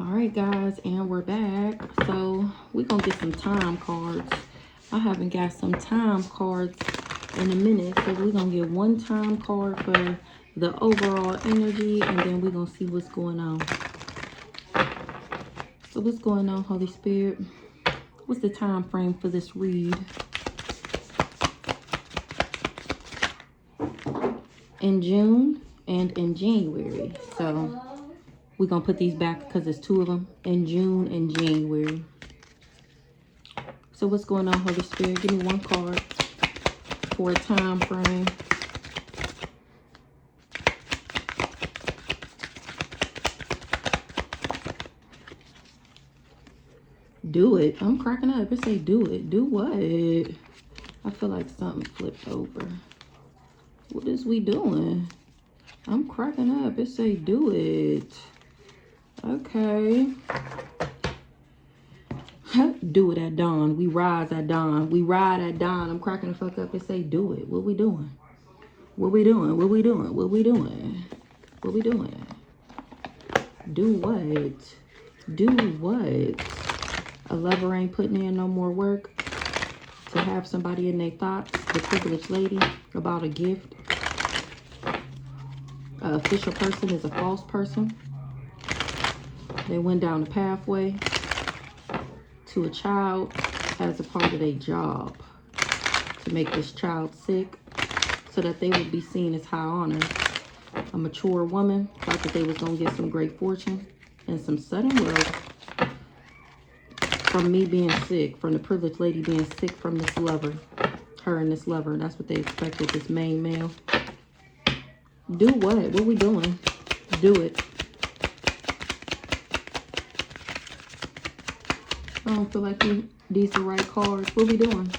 All right, guys, and we're back. So we're gonna get some time cards. I haven't got some time cards in a minute, so we're gonna get one time card for the overall energy, and then we're gonna see what's going on. So what's going on, Holy Spirit? What's the time frame for this read? In June and in January. So we're going to put these back because there's two of them in June and January. So what's going on, Holy Spirit? Give me one card for a time frame. Do it. I'm cracking up. It say do it. Do what? I feel like something flipped over. What is we doing? I'm cracking up. It say do it. Okay. Do it at dawn. We rise at dawn. We ride at dawn. I'm cracking the fuck up. It say do it. What we doing? What we doing? What we doing? What we doing? What we doing? Do what? Do what? A lover ain't putting in no more work to have somebody in their thoughts. The privileged lady about a gift. An official person is a false person. They went down the pathway to a child as a part of their job to make this child sick so that they would be seen as high honor. A mature woman thought that they was going to get some great fortune and some sudden wealth from me being sick, from the privileged lady being sick from this lover. Her and this lover. That's what they expected, this main male. Do what? What we doing? Do it. I don't feel like these are the right cards. What we doing?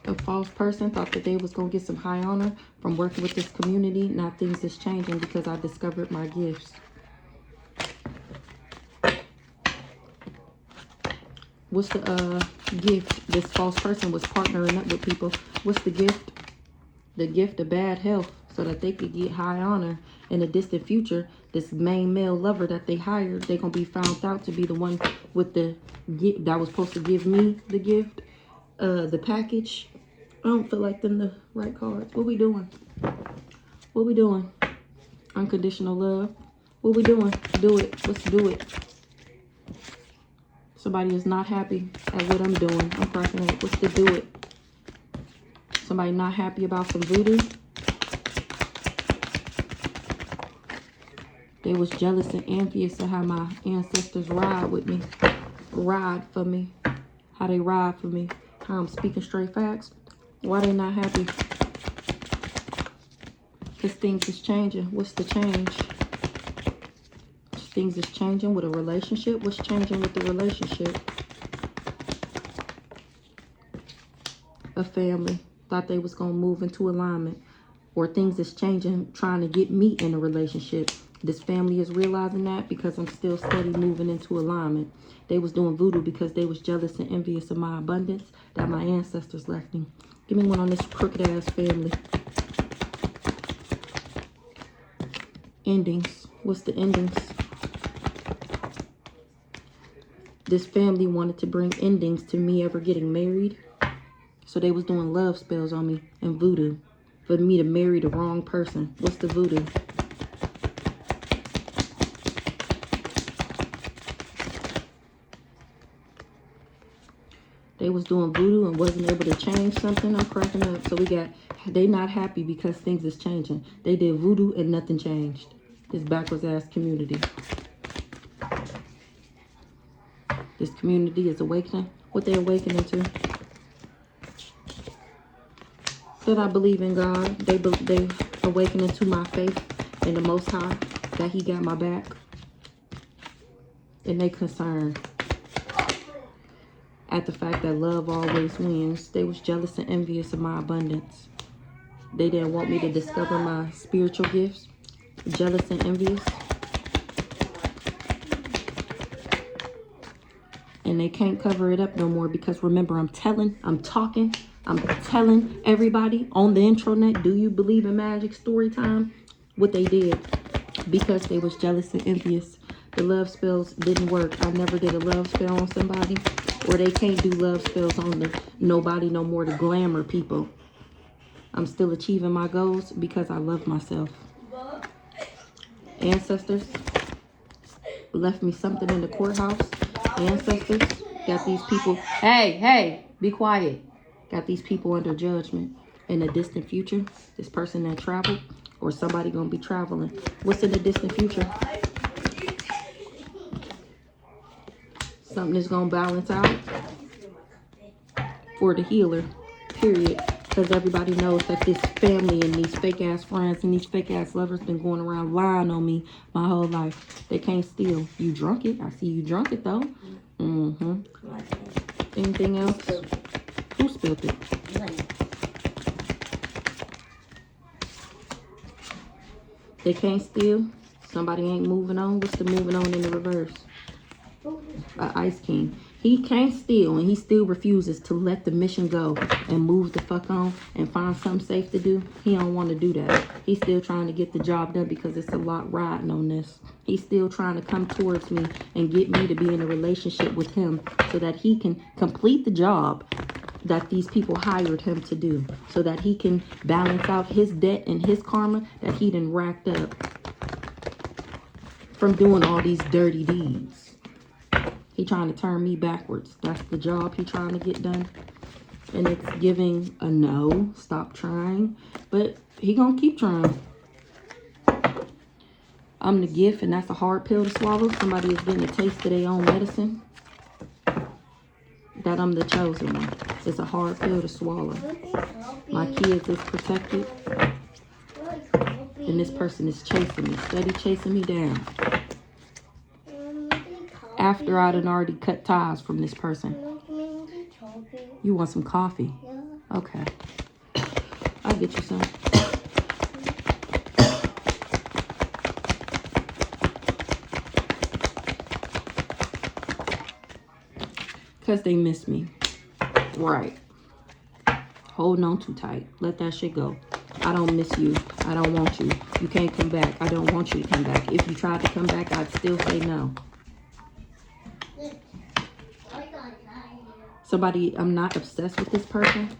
A false person thought that they was going to get some high honor from working with this community. Now things is changing because I discovered my gifts. What's the gift? This false person was partnering up with people. What's the gift? The gift of bad health so that they could get high honor in the distant future. This main male lover that they hired, they're going to be found out to be the one with the gift that was supposed to give me the gift, the package. I don't feel like them the right cards. What we doing? What we doing? Unconditional love. What we doing? Do it. Let's do it. Somebody is not happy at what I'm doing. I'm cracking up. What's the do it? Somebody not happy about some voodoo. They was jealous and envious of how my ancestors ride with me. Ride for me. How they ride for me. How I'm speaking straight facts. Why they not happy? Because things is changing. What's the change? Things is changing with a relationship. What's changing with the relationship? A family. Thought they was going to move into alignment. Or things is changing, trying to get me in a relationship. This family is realizing that because I'm still steady moving into alignment. They was doing voodoo because they was jealous and envious of my abundance that my ancestors left me. Give me one on this crooked ass family. Endings. What's the endings? This family wanted to bring endings to me ever getting married. So they was doing love spells on me and voodoo for me to marry the wrong person. What's the voodoo? They was doing voodoo and wasn't able to change something. I'm cracking up. So we got, they not happy because things is changing. They did voodoo and nothing changed. This backwards ass community. This community is awakening. What they awakening to? That I believe in God. They awakening to my faith in the Most High. That He got my back. And they concerned at the fact that love always wins. They was jealous and envious of my abundance. They didn't want me to discover my spiritual gifts. Jealous and envious. And they can't cover it up no more because remember, I'm telling everybody on the intranet, do you believe in magic story time? What they did. because they was jealous and envious. The love spells didn't work. I never did a love spell on somebody, or they can't do love spells on the nobody no more, the glamour people. I'm still achieving my goals because I love myself. Ancestors left me something in the courthouse. Ancestors got these people. Hey, be quiet. Got these people under judgment. In the distant future, this person that traveled, or somebody gonna be traveling. What's in the distant future? Something is gonna balance out for the healer, period. Because everybody knows that this family and these fake ass friends and these fake ass lovers been going around lying on me my whole life. They can't steal. You drunk it. I see you drunk it though. Anything else? Who spilled it? They can't steal. Somebody ain't moving on. What's the moving on in the reverse? Ice King. He can't steal, and he still refuses to let the mission go and move the fuck on and find something safe to do. He don't want to do that. He's still trying to get the job done because it's a lot riding on this. He's still trying to come towards me and get me to be in a relationship with him so that he can complete the job that these people hired him to do, so that he can balance out his debt and his karma that he done racked up from doing all these dirty deeds. He trying to turn me backwards. That's the job he trying to get done. And it's giving a no. Stop trying. But he gonna keep trying. I'm the gift, and that's a hard pill to swallow. Somebody is getting a taste of their own medicine. That I'm the chosen one. It's a hard pill to swallow. My kids is protected. And this person is chasing me. Steady chasing me down. After I done already cut ties from this person. You want some coffee? Yeah. Okay. I'll get you some. Because they miss me. Right. Holding on too tight. Let that shit go. I don't miss you. I don't want you. You can't come back. I don't want you to come back. If you tried to come back, I'd still say no. Somebody, I'm not obsessed with this person.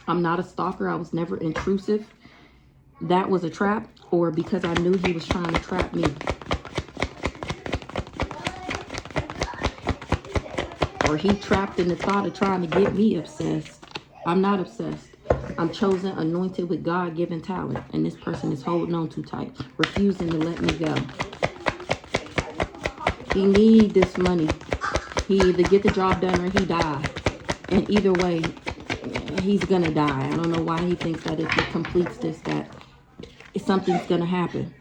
I'm not a stalker. I was never intrusive. That was a trap, or because I knew he was trying to trap me. Or he trapped in the thought of trying to get me obsessed. I'm not obsessed. I'm chosen, anointed with God-given talent. And this person is holding on too tight, refusing to let me go. He needs this money. He either get the job done or he die. And either way, he's gonna die. I don't know why he thinks that if he completes this, that something's gonna happen.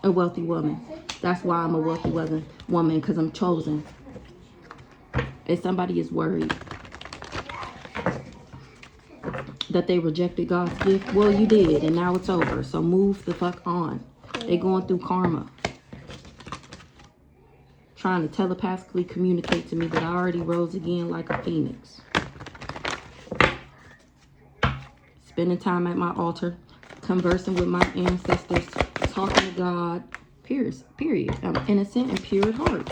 A wealthy woman. That's why I'm a wealthy woman, because I'm chosen. And somebody is worried that they rejected God's gift. Well, you did, and now it's over. So move the fuck on. They're going through karma. Trying to telepathically communicate to me that I already rose again like a phoenix. Spending time at my altar, conversing with my ancestors, talking to God, period. I'm innocent and pure at heart.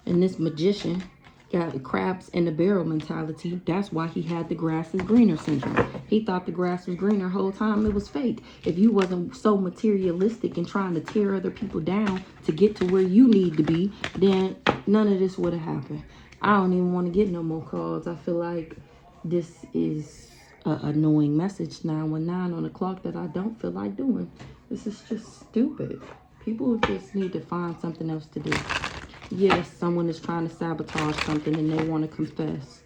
And this magician got the crabs in the barrel mentality. That's why he had the grass is greener syndrome. He thought the grass was greener the whole time. It was fake. If you wasn't so materialistic and trying to tear other people down to get to where you need to be, then none of this would have happened. I don't even want to get no more calls. I feel like this is an annoying message now when 9 on the clock that I don't feel like doing. This is just stupid. People just need to find something else to do. Yes, someone is trying to sabotage something and they want to confess.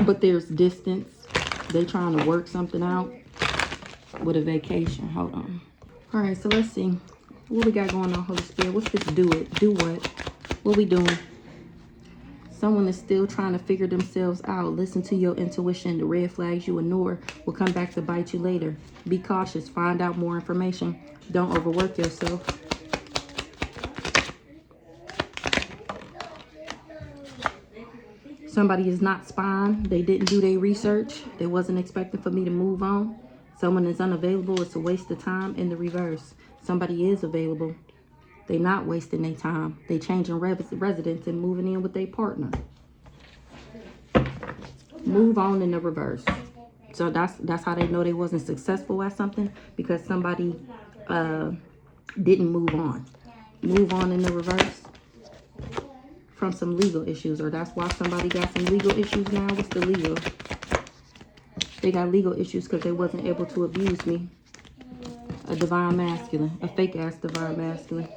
But there's distance. They trying to work something out with a vacation. Hold on. All right, so let's see. What we got going on, Holy Spirit? What's this do it? Do what? What we doing? Someone is still trying to figure themselves out. Listen to your intuition. The red flags you ignore will come back to bite you later. Be cautious. Find out more information. Don't overwork yourself. Somebody is not spying. They didn't do their research. They wasn't expecting for me to move on. Someone is unavailable. It's a waste of time. In the reverse, somebody is available. They not wasting their time. They changing residence and moving in with their partner. Move on in the reverse. So that's how they know they wasn't successful at something, because somebody didn't move on. Move on in the reverse from some legal issues, or that's why somebody got some legal issues now. What's the legal? They got legal issues because they wasn't able to abuse me. A divine masculine, a fake ass divine masculine.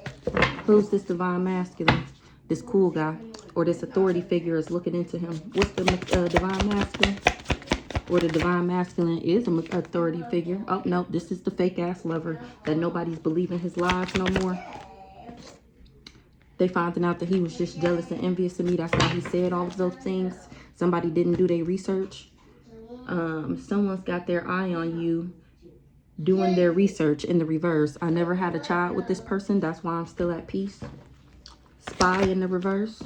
Who's this divine masculine? This cool guy, or this authority figure is looking into him. What's the divine masculine? Or the divine masculine is an authority figure. Oh no, this is the fake ass lover that nobody's believing his lies no more. They finding out that he was just jealous and envious of me. That's why he said all of those things. Somebody didn't do their research. Someone's got their eye on you, doing their research in the reverse. I never had a child with this person. That's why I'm still at peace. Spy in the reverse.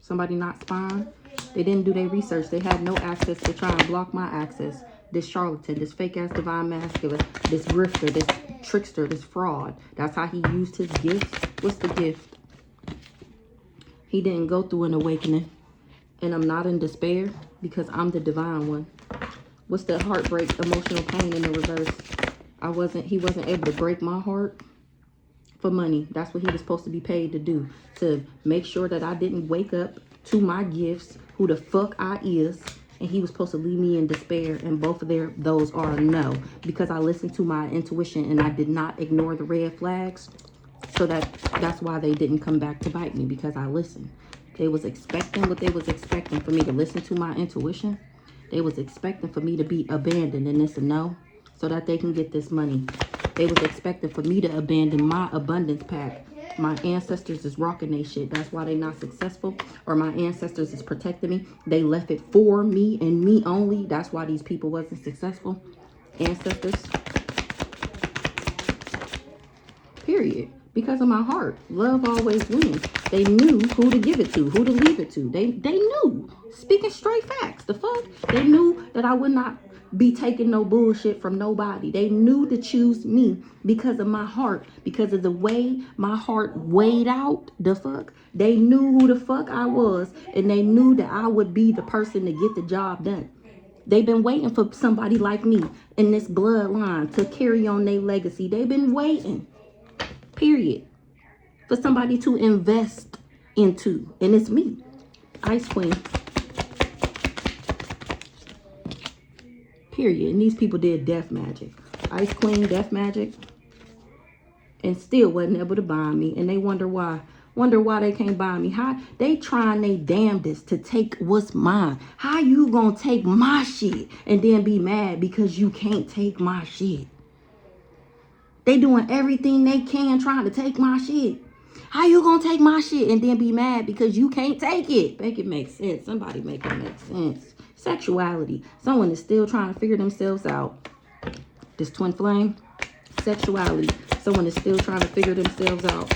Somebody not spying. They didn't do their research. They had no access to try and block my access. This charlatan, this fake ass divine masculine, this grifter, this trickster, this fraud. That's how he used his gifts. What's the gift? He didn't go through an awakening. And I'm not in despair because I'm the divine one. What's the heartbreak, emotional pain in the reverse? He wasn't able to break my heart for money. That's what he was supposed to be paid to do. To make sure that I didn't wake up to my gifts, who the fuck I is. And he was supposed to leave me in despair. And both of those are a no. Because I listened to my intuition and I did not ignore the red flags. So that's why they didn't come back to bite me, because I listened. They was expecting what they was expecting for me to listen to my intuition. They was expecting for me to be abandoned, and it's a no, so that they can get this money. They was expecting for me to abandon my abundance pack. My ancestors is rocking they shit. That's why they not successful. Or my ancestors is protecting me. They left it for me and me only. That's why these people wasn't successful. Ancestors. Period. Because of my heart. Love always wins. They knew who to give it to, who to leave it to. They knew. Speaking straight facts. The fuck? They knew that I would not be taking no bullshit from nobody. They knew to choose me because of my heart. Because of the way my heart weighed out. The fuck? They knew who the fuck I was. And they knew that I would be the person to get the job done. They've been waiting for somebody like me in this bloodline to carry on their legacy. They've been waiting. Period. For somebody to invest into. And it's me. Ice Queen. Period. And these people did death magic. Ice Queen, death magic. And still wasn't able to buy me. And they wonder why. Wonder why they can't buy me. How they trying their damnedest to take what's mine. How you gonna take my shit and then be mad because you can't take my shit? They doing everything they can trying to take my shit. How you gonna take my shit and then be mad because you can't take it? Make it make sense. Somebody make it make sense. Sexuality. Someone is still trying to figure themselves out. This twin flame. Sexuality. Someone is still trying to figure themselves out.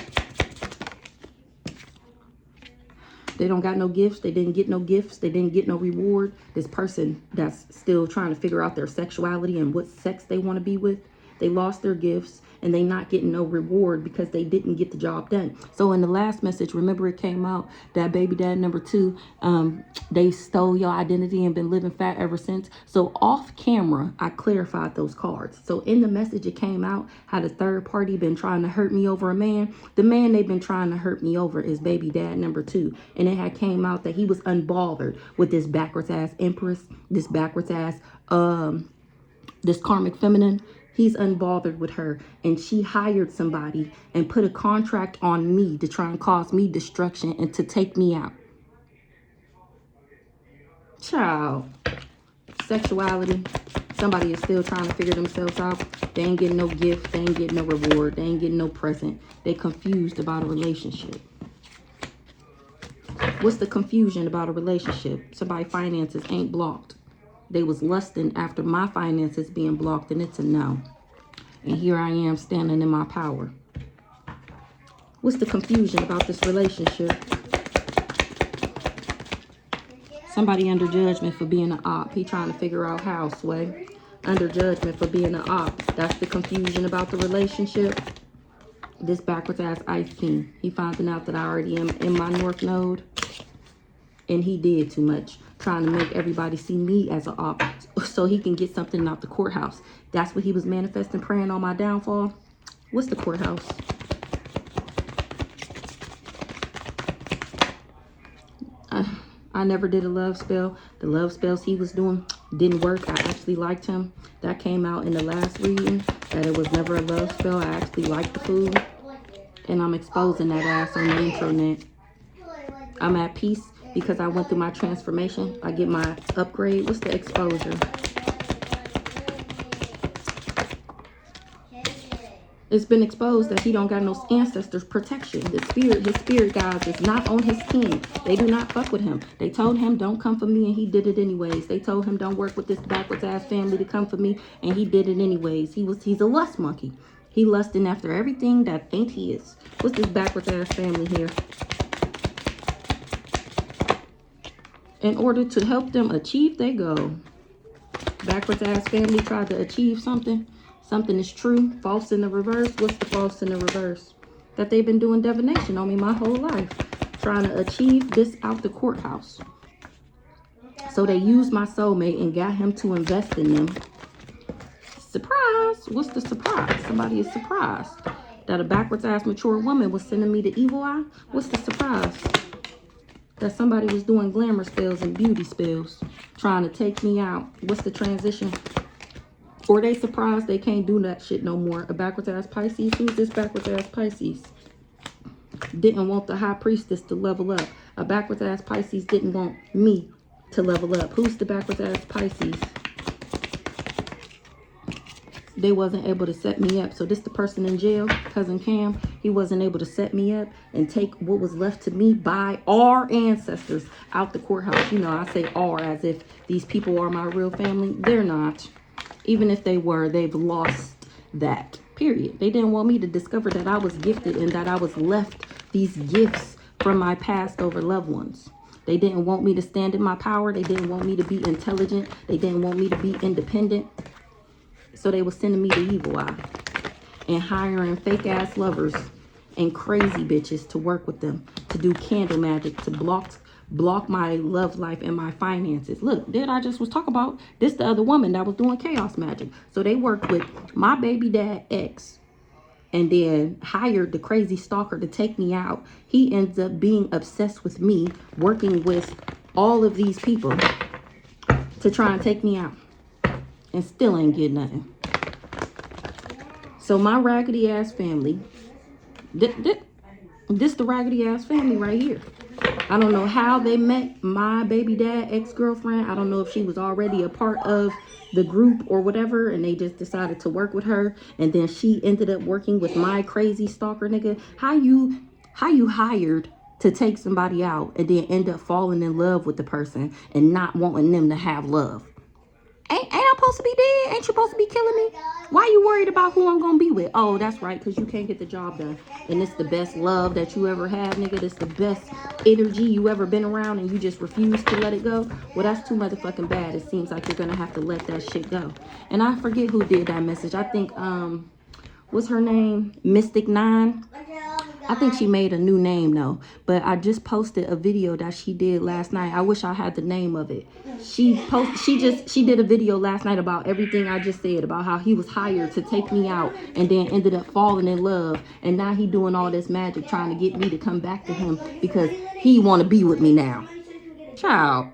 They don't got no gifts. They didn't get no gifts. They didn't get no reward. This person that's still trying to figure out their sexuality and what sex they want to be with. They lost their gifts and they not getting no reward because they didn't get the job done. So in the last message, remember it came out that baby dad number 2, they stole your identity and been living fat ever since. So off camera, I clarified those cards. So in the message, it came out how the third party been trying to hurt me over a man. The man they've been trying to hurt me over is baby dad number 2. And it had came out that he was unbothered with this backwards ass empress, this backwards ass, this karmic feminine. He's unbothered with her, and she hired somebody and put a contract on me to try and cause me destruction and to take me out. Child. Sexuality. Somebody is still trying to figure themselves out. They ain't getting no gift. They ain't getting no reward. They ain't getting no present. They confused about a relationship. What's the confusion about a relationship? Somebody's finances ain't blocked. They was lusting after my finances being blocked, and it's a no. And here I am standing in my power. What's the confusion about this relationship? Somebody under judgment for being an op. He trying to figure out how, Sway. Under judgment for being an op. That's the confusion about the relationship. This backwards ass Ice King. He finding out that I already am in my North Node. And he did too much. Trying to make everybody see me as an op. So he can get something out the courthouse. That's what he was manifesting, praying on my downfall. What's the courthouse? I never did a love spell. The love spells he was doing didn't work. I actually liked him. That came out in the last reading, that it was never a love spell. I actually liked the food. And I'm exposing that ass on the intranet. I'm at peace because I went through my transformation. I get my upgrade. What's the exposure? It's been exposed that he don't got no ancestors protection. His spirit guides is not on his team. They do not fuck with him. They told him don't come for me and he did it anyways. They told him don't work with this backwards ass family to come for me and he did it anyways. He's a lust monkey. He lusting after everything that ain't his. What's this backwards ass family here? In order to help them achieve their goal. Backwards ass family tried to achieve something. Something is true, false in the reverse. What's the false in the reverse? That they've been doing divination on me my whole life. Trying to achieve this out the courthouse. So they used my soulmate and got him to invest in them. Surprise! What's the surprise? Somebody is surprised that a backwards ass mature woman was sending me the evil eye. What's the surprise? That somebody was doing glamour spells and beauty spells. Trying to take me out. What's the transition? Or they surprised they can't do that shit no more. A backwards ass Pisces. Who's this backwards ass Pisces? Didn't want the high priestess to level up. A backwards ass Pisces didn't want me to level up. Who's the backwards ass Pisces? They wasn't able to set me up. So this the person in jail, Cousin Cam. He wasn't able to set me up and take what was left to me by our ancestors out the courthouse. You know, I say our as if these people are my real family. They're not. Even if they were, they've lost that, period. They didn't want me to discover that I was gifted and that I was left these gifts from my past over loved ones. They didn't want me to stand in my power. They didn't want me to be intelligent. They didn't want me to be independent. So they were sending me the evil eye and hiring fake ass lovers and crazy bitches to work with them, to do candle magic, to block my love life and my finances. Look, that I just was talking about. This the other woman that was doing chaos magic. So they worked with my baby dad ex and then hired the crazy stalker to take me out. He ends up being obsessed with me, working with all of these people to try and take me out, and still ain't get nothing. So my raggedy ass family, this the raggedy ass family right here. I don't know how they met my baby dad ex-girlfriend. I don't know if she was already a part of the group or whatever, and they just decided to work with her, and then she ended up working with my crazy stalker nigga. How you hired to take somebody out and then end up falling in love with the person and not wanting them to have love? Ain't I supposed to be dead? Ain't you supposed to be killing me? Why you worried about who I'm gonna be with? Oh, that's right, because you can't get the job done. And it's the best love that you ever had, nigga. It's the best energy you ever been around, and you just refuse to let it go. Well, that's too motherfucking bad. It seems like you're gonna have to let that shit go. And I forget who did that message. I think, what's her name? Mystic 9. I think she made a new name though, but I just posted a video that she did last night. I wish I had the name of it. She did a video last night about everything I just said, about how he was hired to take me out and then ended up falling in love, and now he doing all this magic trying to get me to come back to him because he want to be with me now. Child.